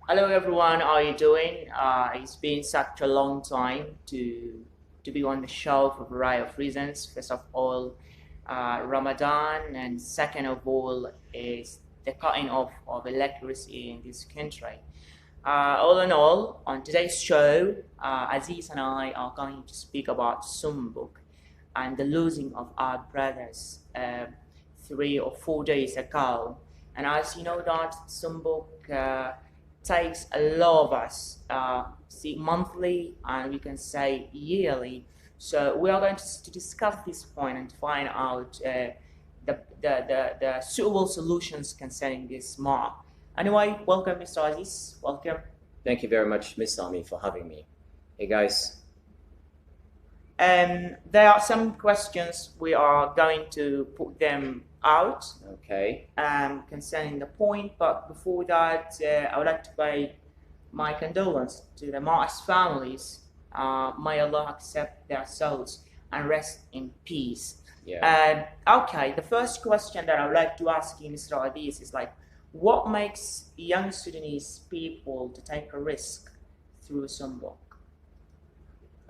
Hello everyone, how are you doing? It's been such a long time to be on the show for a variety of reasons. First of all, Ramadan, and second of all is the cutting off of electricity in this country. All in all, on today's show, Aziz and I are going to speak about Sumbuk and the losing of our brothers 3 or 4 days ago. And as you know that Sumbuk takes a lot of us, see monthly and we can say yearly. So we are going to discuss this point and find out the suitable solutions concerning this matter. Anyway, welcome Mr. Aziz, welcome. Thank you very much, Miss Sami, for having me. Hey guys. And there are some questions we are going to put them out Okay. concerning the point, but before that, I would like to pay my condolence to the martyrs' families. May Allah accept their souls and rest in peace. Yeah. Okay, the first question that I would like to ask you, Mr. Adis, is like, what makes young Sudanese people to take a risk through some work?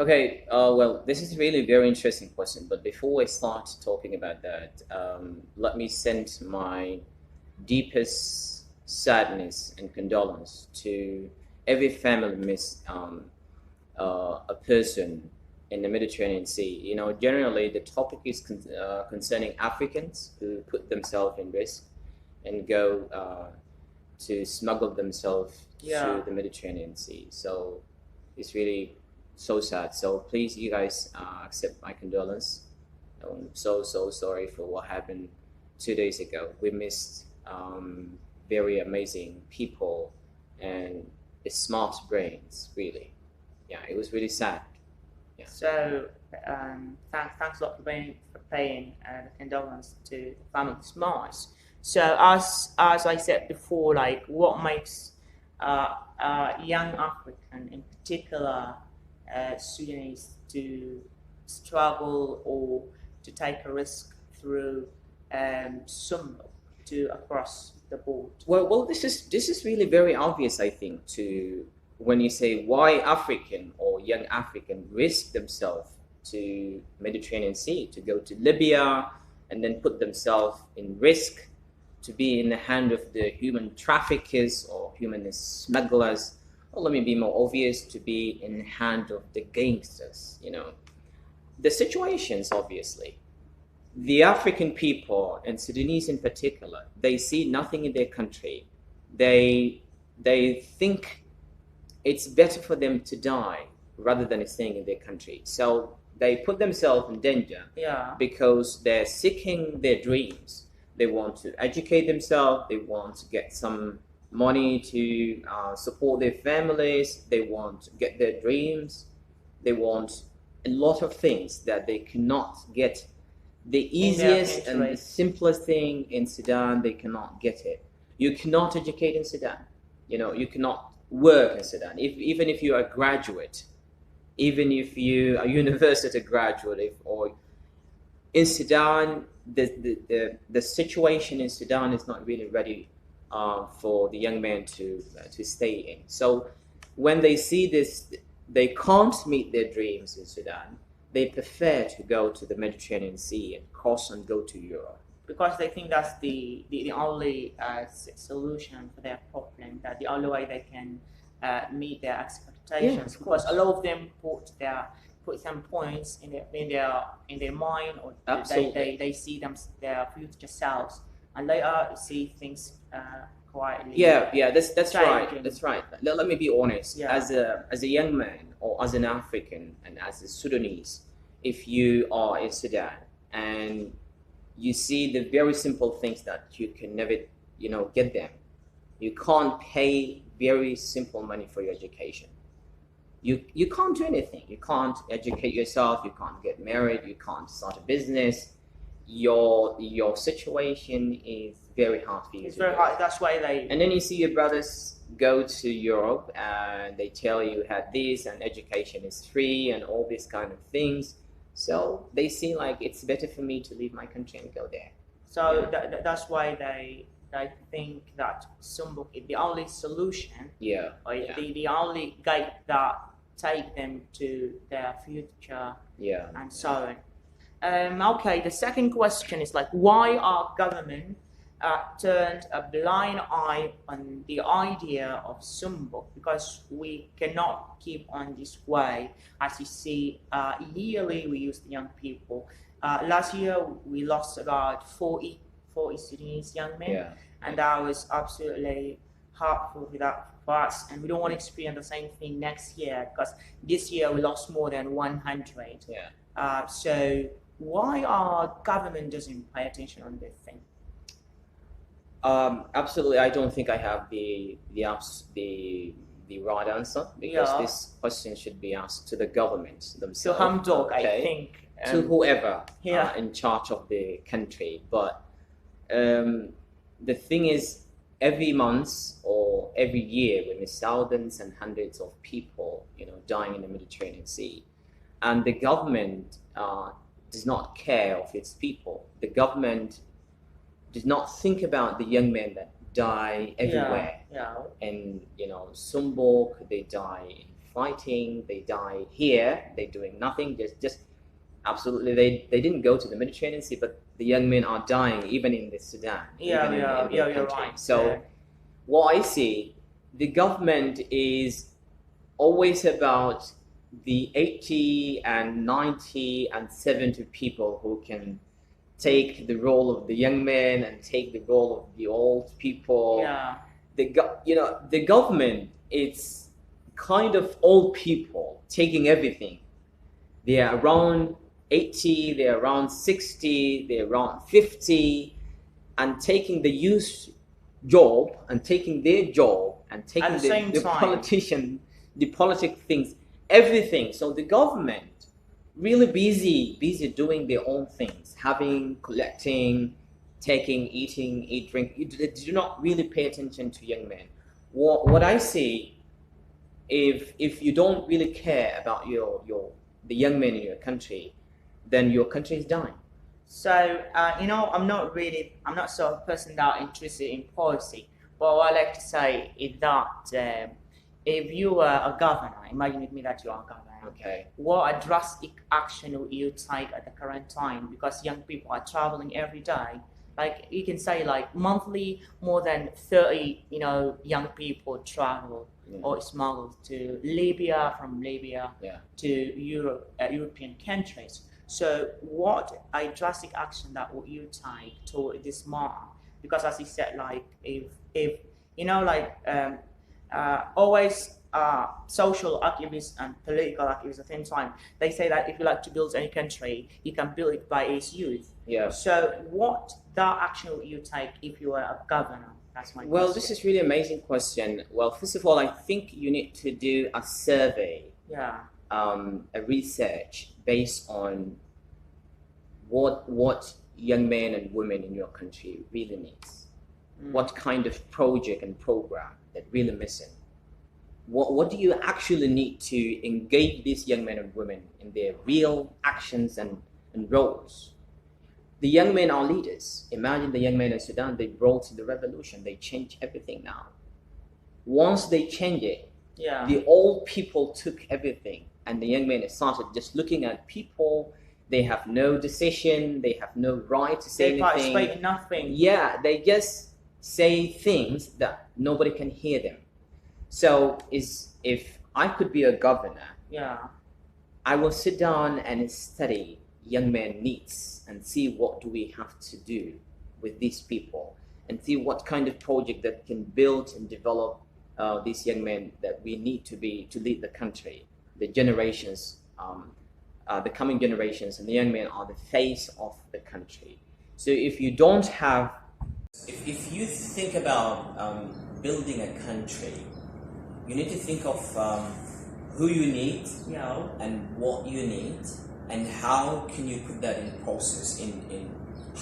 Okay. Well, this is really a very interesting question. But before I start talking about that, let me send my deepest sadness and condolence to every family miss a person in the Mediterranean Sea. You know, generally the topic is concerning Africans who put themselves in risk and go to smuggle themselves through the Mediterranean Sea. So it's really so sad. So please, you guys, accept my condolence. I'm so sorry for what happened 2 days ago. We missed very amazing people and smart brains. Really, yeah, it was really sad. Yeah. So thanks a lot for paying the condolence to the family's Mars. So as I said before, like what makes young African, in particular Sudanese, to struggle or to take a risk through some to across the board? Well, this is really very obvious, I think, to when you say why African or young African risk themselves to Mediterranean Sea to go to Libya and then put themselves in risk to be in the hand of the human traffickers or human smugglers, or let me be more obvious, to be in the hand of the gangsters. You know, the situations obviously. The African people and Sudanese in particular, they see nothing in their country. They think it's better for them to die rather than staying in their country. So they put themselves in danger because they're seeking their dreams. They want to educate themselves. They want to get some money to support their families. They want to get their dreams. They want a lot of things that they cannot get. The easiest and the simplest thing in Sudan, they cannot get it. You cannot educate in Sudan. You know, you cannot work in Sudan. Even if you are a graduate, even if you are a university graduate, or in Sudan, the situation in Sudan is not really ready for the young man to stay in. So when they see this, they can't meet their dreams in Sudan. They prefer to go to the Mediterranean Sea and cross and go to Europe. Because they think that's the only solution for their problem, that the only way they can meet their expectations. Because a lot of them put some points in their mind, or they see their future selves, and later see things quietly. Yeah, that's right. That's right. Let me be honest. As a young man or as an African and as a Sudanese, if you are in Sudan and you see the very simple things that you can never, get them. You can't pay very simple money for your education. You can't do anything. You can't educate yourself. You can't get married. You can't start a business. Your situation is very hard for you. It's very hard. That's why they. And then you see your brothers go to Europe and they tell you had this and education is free and all these kind of things. So they see like it's better for me to leave my country and go there. So that's why they they think that Sumbuk is the only solution, Yeah. or Yeah. the only gate that take them to their future, Yeah. and so on. Okay, the second question is like, why our government turned a blind eye on the idea of Sumbuk? Because we cannot keep on this way. As you see, yearly we use the young people. Last year we lost about 40 Sudanese young men, Yeah. and that was absolutely hurtful for us. And we don't want to experience the same thing next year, because this year we lost more than 100. Yeah. So why our government doesn't pay attention on this thing? Absolutely, I don't think I have the right answer, because Yeah. this question should be asked to the government So themselves. Hamdok, I okay? think. To whoever Yeah. in charge of the country. But the thing is, every month or every year we miss thousands and hundreds of people, dying in the Mediterranean Sea, and the government does not care of its people. The government does not think about the young men that die everywhere. Yeah. And Sumbok, they die in fighting, they die here, they're doing nothing, just absolutely, they didn't go to the Mediterranean Sea, but the young men are dying even in the Sudan. Yeah, even in yeah, the you're country. right. So Yeah. what I see, the government is always about the 80 and 90 and 70 people who can take the role of the young men and take the role of the old people. Yeah. The government, it's kind of old people taking everything. They are around 80, they're around 60, they're around 50, and taking the youth job and taking their job and taking At the same the time. politician, the politic things, everything. So the government really busy doing their own things, having, collecting, taking, eating, eat, drink. They do not really pay attention to young men. What I see, if you don't really care about the young men in your country, then your country is dying. So, I'm not sort of person that interested in policy, but what I like to say is that if you were a governor, imagine with me that you are a governor. Okay. What a drastic action would you take at the current time? Because young people are traveling every day. Like you can say, like monthly, more than 30, young people travel or smuggle to Libya, from Libya to European countries. So, what a drastic action that would you take toward this matter? Because as you said, like if always social activists and political activists at the same time, they say that if you like to build any country, you can build it by its youth. Yeah. So what that action would you take if you were a governor? That's my Well, question. this is really amazing question. Well, first of all, I think you need to do a survey, a research based on what young men and women in your country really needs. What kind of project and program that really missing. What do you actually need to engage these young men and women in their real actions and roles? The young men are leaders. Imagine the young men in Sudan, they brought the revolution, they changed everything now. Once they change it, the old people took everything, and the young men started just looking at people. They have no decision, they have no right to say anything. They participate in nothing. Yeah, they just say things that nobody can hear them. So if I could be a governor, I will sit down and study young men needs and see what do we have to do with these people, and see what kind of project that can build and develop these young men that we need to lead the country. The generations, the coming generations, and the young men are the face of the country. So if you don't have, if you think about building a country, you need to think of who you need and what you need, and how can you put that in process, in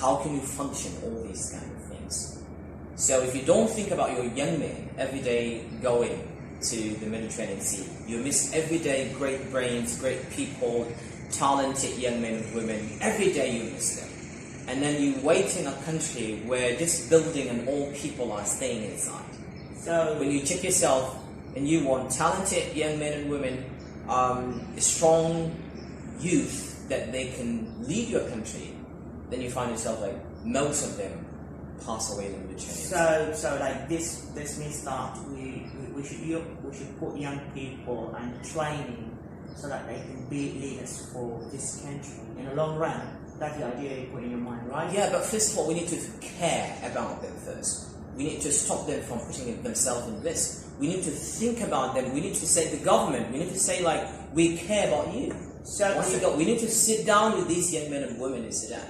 how can you function all these kind of things. So if you don't think about your young men every day going to the Mediterranean Sea, you miss every day great brains, great people, talented young men and women. Every day you miss them. and then you wait in a country where this building and all people are staying inside. So when you check yourself and you want talented young men and women, strong youth that they can lead your country, then you find yourself like most of them pass away in the Mediterranean. So like this means that we should put young people and training so that they can be leaders for this country in the long run. That's the idea you put in your mind, right? Yeah, but first of all, we need to care about them first. We need to stop them from putting themselves in risk. We need to think about them. We need to say to the government, we need to say like, we care about you. We need to sit down with these young men and women in Sudan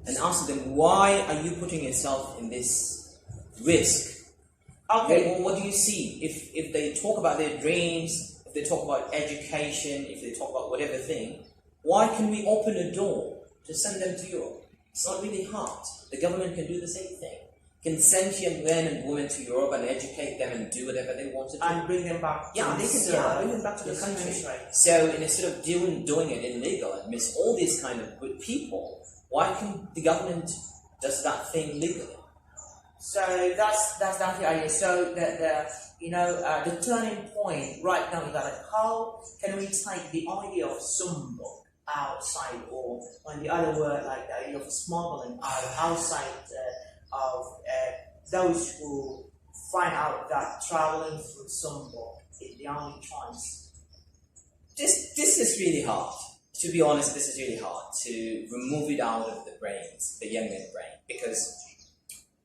and ask them, why are you putting yourself in this risk? Okay. What do you see? If they talk about their dreams, if they talk about education, if they talk about whatever thing, why can we open a door to send them to Europe? It's not really hard. The government can do the same thing. Can send young men and women to Europe and educate them and do whatever they want to do. And bring them back. Yeah, they can bring them back to the country. So instead of doing it illegal and miss all these kind of good people, why can the government does that thing legally? So that's the idea. So the turning point right now is that like, how can we take the idea of sumbuk outside, or on the other word, like the idea of smuggling outside of those who find out that traveling through sumbuk is the only choice. This is really hard. To be honest, this is really hard to remove it out of the brains, the young man's brain, because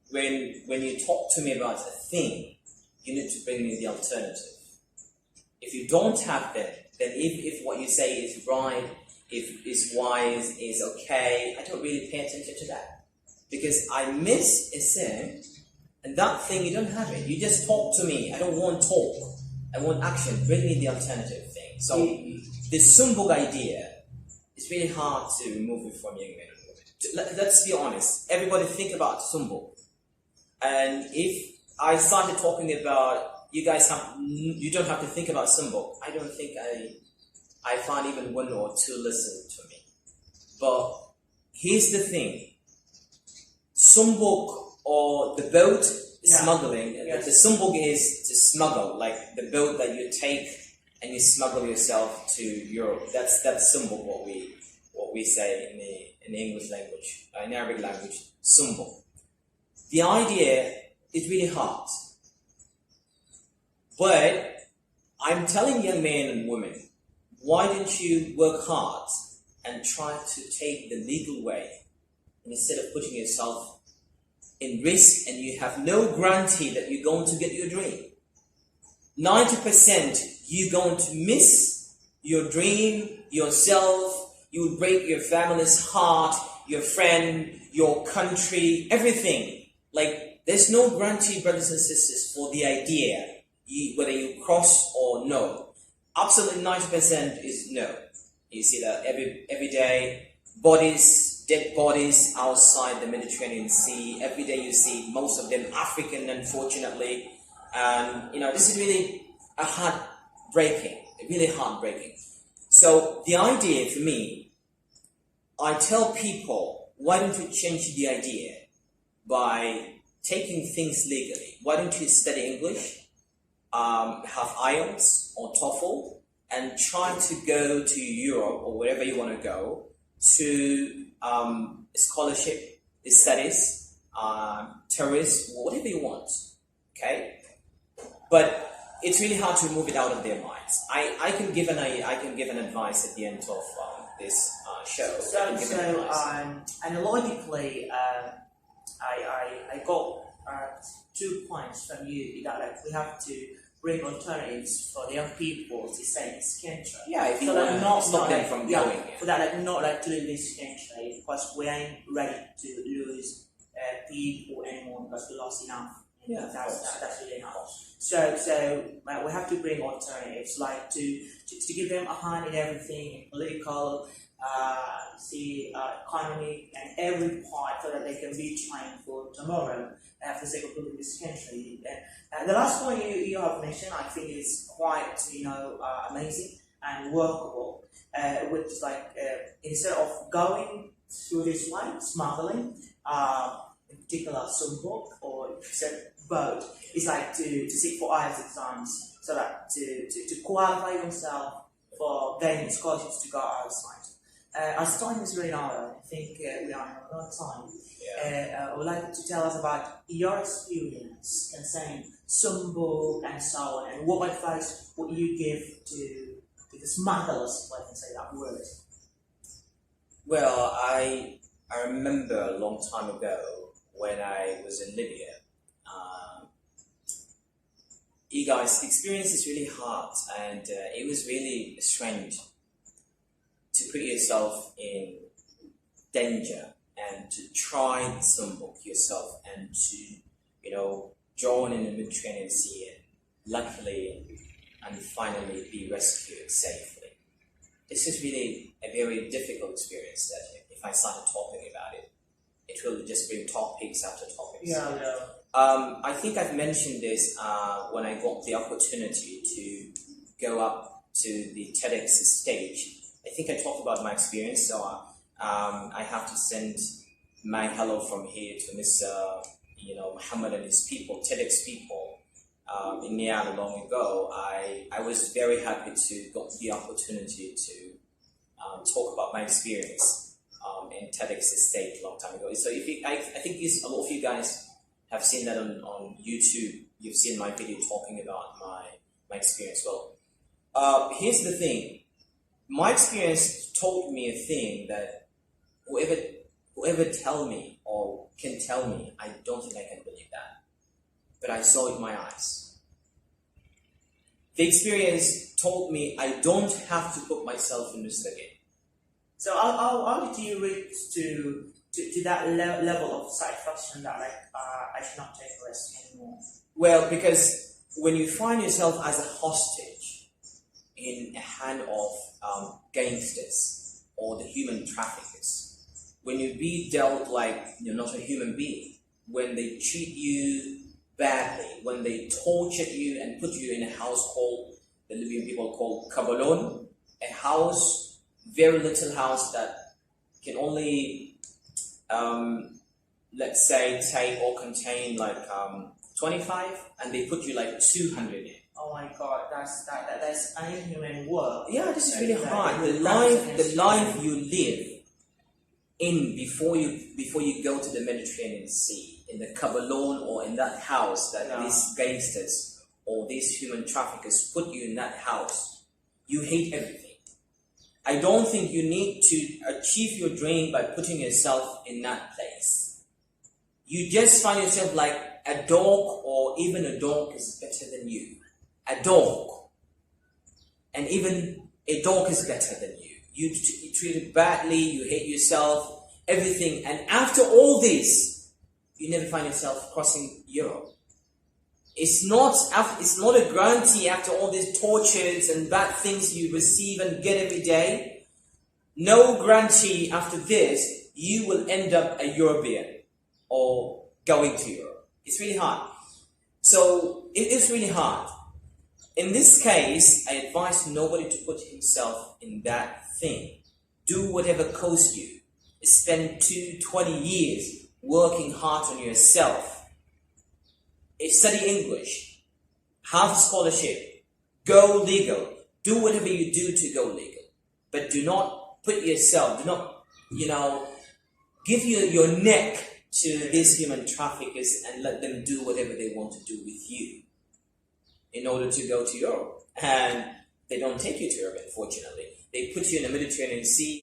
when you talk to me about a thing, you need to bring me the alternative. If you don't have them, then if what you say is right, if is wise, is okay, I don't really pay attention to that. Because I miss a sin, and that thing, you don't have it. You just talk to me. I don't want talk. I want action. Bring me the alternative thing. So the sumbuk idea is really hard to remove it from young men and women. Let's be honest. Everybody think about sumbuk. And if I started talking about, you don't have to think about sumbuk, I don't think I find even one or two listen to me. But here's the thing. Sumbuk, or the boat smuggling, the sumbuk is to smuggle, like the boat that you take and you smuggle yourself to Europe. That's sumbuk, what we say in the English language, in Arabic language, sumbuk. The idea is really hard, but I'm telling young men and women, why don't you work hard and try to take the legal way, and instead of putting yourself in risk and you have no guarantee that you're going to get your dream. 90% you're going to miss your dream, yourself, you will break your family's heart, your friend, your country, everything. Like, there's no guarantee, brothers and sisters, for the idea, whether you cross or no. Absolutely 90% is no. You see that every day, dead bodies outside the Mediterranean Sea. Every day you see most of them African, unfortunately. And, this is really really heartbreaking. So the idea for me, I tell people, why don't you change the idea by taking things legally? Why don't you study English, have IELTS or TOEFL, and try to go to Europe or wherever you want to go to scholarship, studies, tourists, whatever you want, okay? But it's really hard to move it out of their minds. I can give an advice at the end of this show. Analytically, I got 2 points from you that like we have to bring alternatives for the young people to stay in this country. Yeah, if you want to stop them from going. For that, not like to leave this country, because we ain't ready to lose people anymore because we lost enough. Yeah, that's really enough. So we have to bring alternatives, like to give them a hand in everything, political, economic, and every part, so that they can be trained for tomorrow for the sake of building this country. And the last point you have mentioned, I think, is quite amazing and workable. Which is like instead of going through this way, smuggling, in particular some book or boat, is like to sit for IELTS exams, so that to qualify yourself for getting scholarships to go outside. As time is running out, I think we are in a lot of time. I would like to tell us about your experience concerning Sumbo and so on, and what advice would you give to the smugglers, if I can say that word? Well, I remember a long time ago when I was in Libya. You guys, the experience is really hard, and it was really strange to put yourself in danger and to try some book yourself and to, join in the Mediterranean Sea and luckily and finally be rescued safely. This is really a very difficult experience that if I started talking about it, it will just bring topics after topics. Yeah. I think I've mentioned this when I got the opportunity to go up to the TEDx stage. I think I talked about my experience, so I have to send my hello from here to Mr. Muhammad and his people, TEDx people. In Niala long ago, I was very happy to got the opportunity to talk about my experience in TEDx stage a long time ago. So I think a lot of you guys have seen that on YouTube. You've seen my video talking about my experience. Well, here's the thing. My experience told me a thing that whoever tell me or can tell me, I don't think I can believe that. But I saw it with my eyes. The experience told me I don't have to put myself in this again. So how did you reach to that level of satisfaction that I should not take risks anymore? Well, because when you find yourself as a hostage in the hand of gangsters or the human traffickers, when you be dealt like you're not a human being, when they treat you badly, when they torture you and put you in a house called, the Libyan people call Kabalon, a house, very little house that can only, let's say, take or contain like 25, and they put you like 200 in. Oh my God, that's inhuman work. Yeah, this is really hard. The life you live in before you go to the Mediterranean Sea, in the Kabalon or in that house that these gangsters or these human traffickers put you in that house, you hate everything. I don't think you need to achieve your dream by putting yourself in that place. You just find yourself like a dog, or even a dog is better than you. A dog. And even a dog is better than you. You treated badly, you hate yourself, everything. And after all this, you never find yourself crossing Europe. It's not a guarantee after all these tortures and bad things you receive and get every day. No guarantee after this you will end up a European or going to Europe. It's really hard. So it is really hard. In this case, I advise nobody to put himself in that thing. Do whatever costs you. Spend 20 years working hard on yourself. Study English. Have a scholarship. Go legal. Do whatever you do to go legal. But do not put yourself, do not, give your neck to these human traffickers and let them do whatever they want to do with you in order to go to Europe. And they don't take you to Europe, unfortunately. They put you in the Mediterranean Sea.